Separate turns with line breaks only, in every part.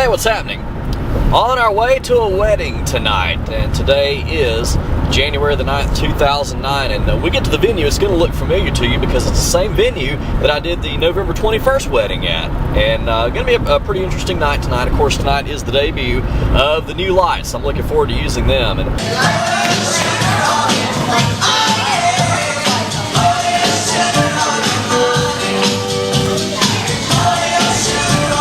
Hey, what's happening? On our way to a wedding tonight, and today is January the 9th, 2009, and we get to the venue. It's going to look familiar to you because it's the same venue that I did the November 21st wedding at, and going to be a pretty interesting night tonight. Of course, tonight is the debut of the new lights. I'm looking forward to using them. And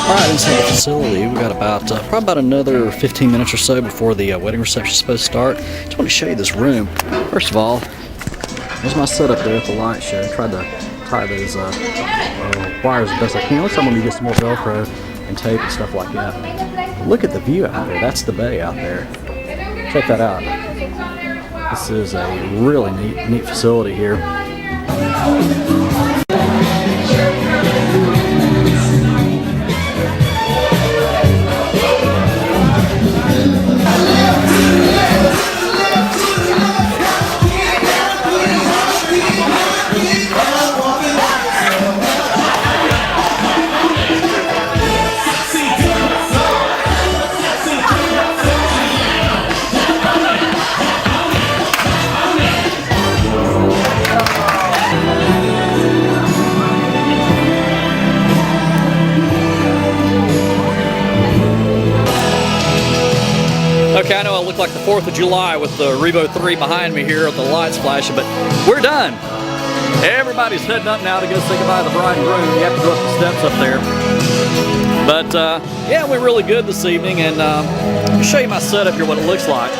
Alright, inside the facility, we've got probably about another 15 minutes or so before the wedding reception is supposed to start. Just want to show you this room. First of all, there's my setup there at the light show. I tried to tie those wires as best I can. Looks like I'm going to get some more Velcro and tape and stuff like that. Look at the view out there. That's the bay out there. Check that out. This is a really neat facility here. Okay, I know I look like the 4th of July with the Revo 3 behind me here with the lights flashing, but we're done. Everybody's heading up now to go say goodbye to the bride and groom. You have to go up the steps up there. But yeah, it went really good this evening, and I'll show you my setup here, what it looks like.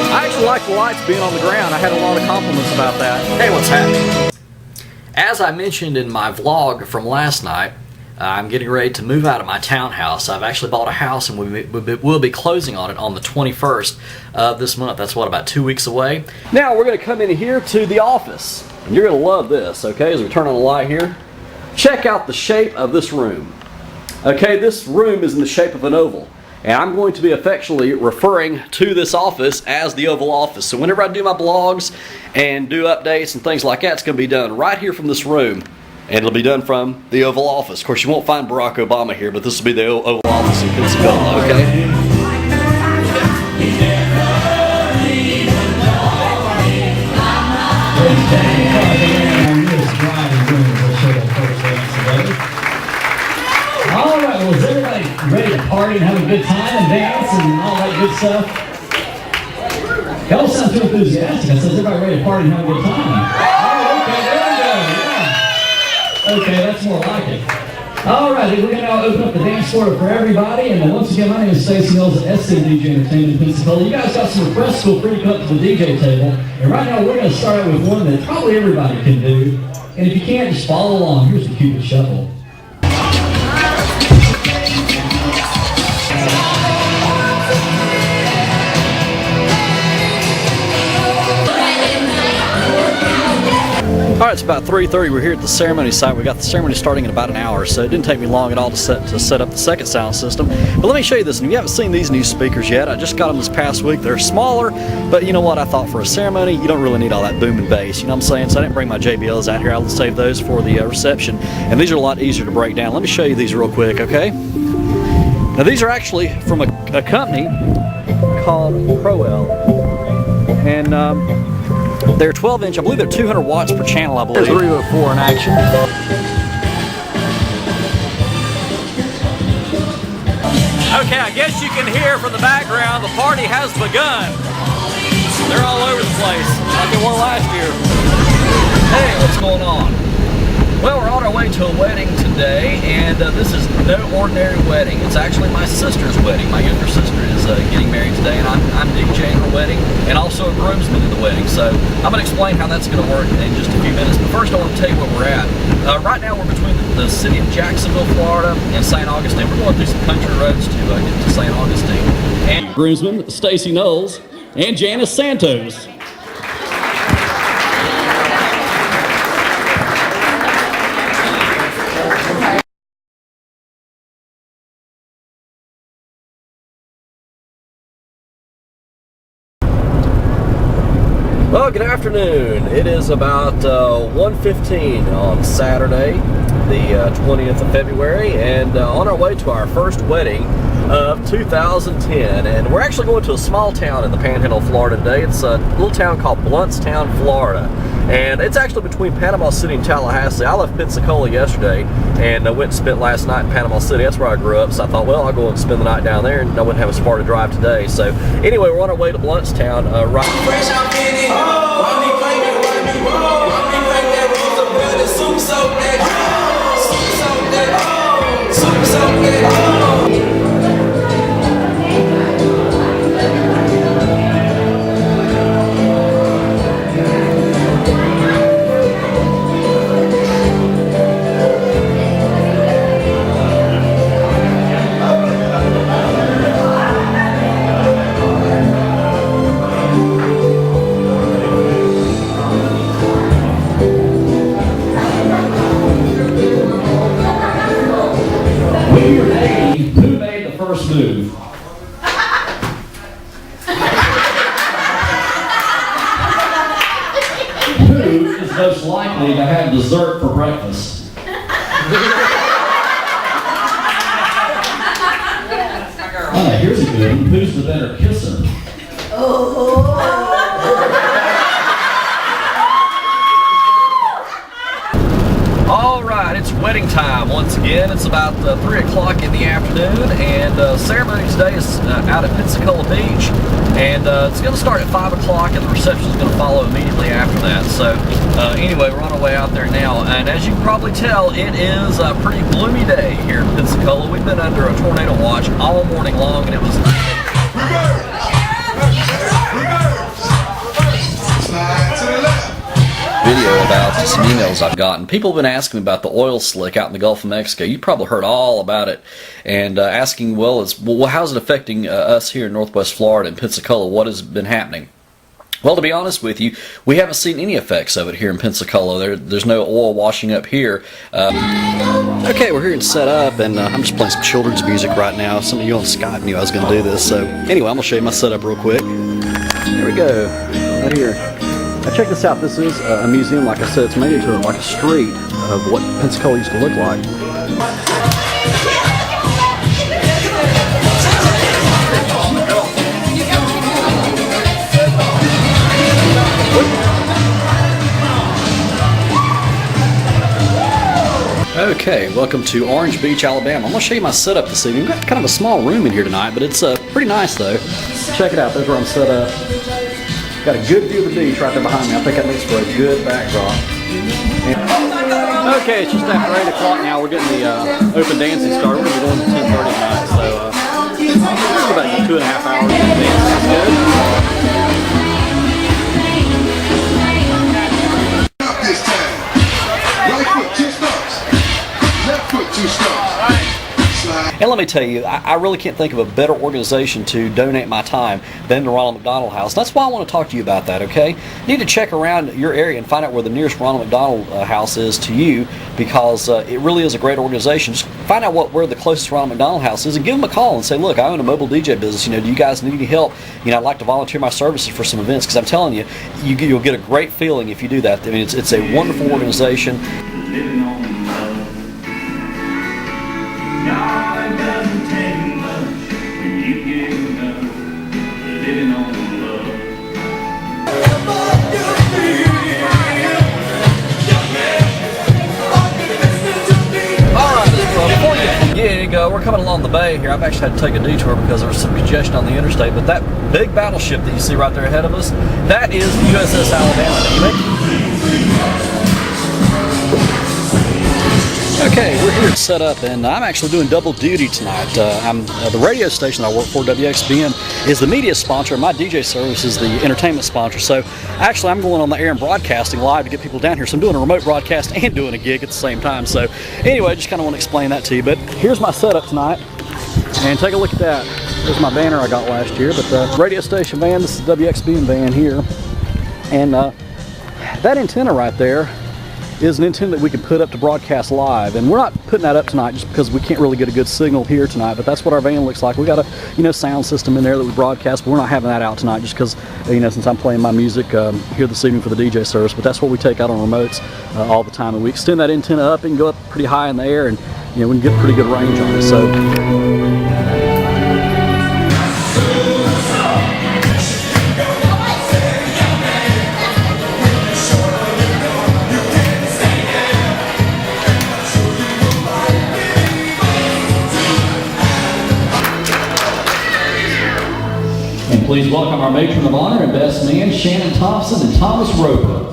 I actually like the lights being on the ground. I had a lot of compliments about that. Hey, what's happening? As I mentioned in my vlog from last night, I'm getting ready to move out of my townhouse. I've actually bought a house, and we'll be closing on it on the 21st of this month. That's what, about 2 weeks away. Now we're going to come in here to the office, and you're going to love this, okay, as we turn on the light here. Check out the shape of this room. Okay, this room is in the shape of an oval, and I'm going to be affectionately referring to this office as the Oval Office. So whenever I do my blogs and do updates and things like that, it's going to be done right here from this room. And it'll be done from the Oval Office. Of course, you won't find Barack Obama here, but this will be the Oval Office in Pensacola, okay?
All right, well, is everybody ready to party and have a good time and dance and all that good stuff? Y'all sound too enthusiastic. I said, everybody ready to party and have a good time? Oh, okay, there we go, yeah. Okay, that's more like it. All right, we're going to now open up the dance floor for everybody. And once again, my name is Stacey Mills at SCDJ Entertainment in Pensacola. You guys got some requests, feel free to come up to the DJ table. And right now, we're going to start out with one that probably everybody can do. And if you can't, just follow along. Here's the Cupid Shuffle.
Alright, it's about 3:30. We're here at the ceremony site. We got the ceremony starting in about an hour, so it didn't take me long at all to set up the second sound system. But let me show you this. And if you haven't seen these new speakers yet, I just got them this past week. They're smaller, but you know what? I thought for a ceremony, you don't really need all that boom and bass. You know what I'm saying? So I didn't bring my JBLs out here. I'll save those for the reception. And these are a lot easier to break down. Let me show you these real quick, okay? Now these are actually from a company called Proel. And they're 12-inch. I believe they're 200 watts per channel, I believe. There's 304 in action. Okay, I guess you can hear from the background the party has begun. They're all over the place, like they were last year. Hey, what's going on? Well, we're on our way to a wedding today, and this is no ordinary wedding. It's actually my sister's wedding. My younger sister is getting married today, and I'm DJing her wedding, and also a groomsman in the wedding. So I'm going to explain how that's going to work in just a few minutes. But first, I want to tell you where we're at. Right now, we're between the city of Jacksonville, Florida, and St. Augustine. We're going through some country roads to get to St. Augustine. And groomsman Stacey Knowles and Janice Santos. Well, good afternoon. It is about 1:15 on Saturday,
the 20th of February, and on our way to our first wedding of 2010. And we're actually going to a small town in the Panhandle of Florida today. It's a little town called Bluntstown, Florida. And it's actually between Panama City and Tallahassee. I left Pensacola yesterday and went and spent last night in Panama City. That's where I grew up, so I thought, well, I'll go and spend the night down there, and I wouldn't have as far to drive today. So anyway, we're on our way to Bluntstown. Right.
Fresh out in it. Why me claim it? Why me roll? Why me claim that rose up good and super soak that? Super soak that. Super soak that.
When you're dating, who made the first move? Who is most likely to have dessert for breakfast? Here's a good one. Who's the better kisser?
All right, it's wedding time once again. It's about 3 o'clock in the afternoon, and ceremony today is out at Pensacola Beach, and it's going to start at 5 o'clock, and the reception is going to follow immediately after that. So anyway, we're on our way out there now, and as you can probably tell, it is a pretty gloomy day here in Pensacola. We've been under a tornado watch all morning long, and it was
video about some emails I've gotten. People have been asking me about the oil slick out in the Gulf of Mexico. You probably heard all about it, and asking, well, how's it affecting us here in Northwest Florida and Pensacola? What has been happening? Well, to be honest with you, we haven't seen any effects of it here in Pensacola. There's no oil washing up here. Okay, we're here to set up, and I'm just playing some children's music right now. Some of you on Skype knew I was going to do this, so anyway, I'm going to show you my setup real quick. Here we go, right here. Now check this out. This is a museum. Like I said, it's made into like a street of what Pensacola used to look like. Okay, welcome to Orange Beach, Alabama. I'm going to show you my setup this evening. We've got kind of a small room in here tonight, but it's pretty nice though. Check it out. There's where I'm set up. Got a good view of the beach right there behind me. I think that makes for a good backdrop. Okay, it's just after 8 o'clock now. We're getting the open dancing started. We're going to be going to 10:30 tonight, so it's about 2.5 hours of dancing. That's good.
This time. Right foot, 2 stumps. Left foot, 2 stumps.
And let me tell you, I really can't think of a better organization to donate my time than the Ronald McDonald House. That's why I want to talk to you about that, okay? You need to check around your area and find out where the nearest Ronald McDonald House is to you, because it really is a great organization. Just find out where the closest Ronald McDonald House is and give them a call and say, look, I own a mobile DJ business. Do you guys need any help? I'd like to volunteer my services for some events, because I'm telling you, you'll get a great feeling if you do that. I mean, it's a wonderful organization.
Living on love. God doesn't take much when you get up. Living on love.
Alright, before you forget, we're coming along the bay here. I've actually had to take a detour because there was some congestion on the interstate, but that big battleship that you see right there ahead of us, that is the USS Alabama.
Okay, we're here to set up, and I'm actually doing double duty tonight. The radio station I work for, WXBN, is the media sponsor, and my DJ service is the entertainment sponsor. So actually, I'm going on the air and broadcasting live to get people down here. So I'm doing a remote broadcast and doing a gig at the same time. So anyway, just kind of want to explain that to you. But here's my setup tonight, and take a look at that. There's my banner I got last year. But the radio station van, this is the WXBN van here, and that antenna right there is an antenna that we can put up to broadcast live, and we're not putting that up tonight just because we can't really get a good signal here tonight, but that's what our van looks like. We got a sound system in there that we broadcast, but we're not having that out tonight just because since I'm playing my music here this evening for the DJ service. But that's what we take out on remotes all the time, and we extend that antenna up and go up pretty high in the air, and we can get pretty good range on it. So
And please welcome our matron of honor and best man, Shannon Thompson and Thomas Roper.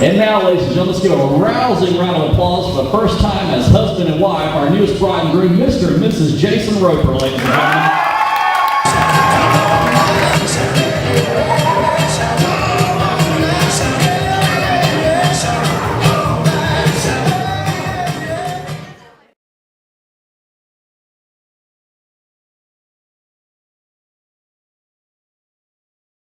And now, ladies and gentlemen, let's give a rousing round of applause for the first time as husband and wife, our newest bride and groom, Mr. and Mrs. Jason Roper, ladies and gentlemen.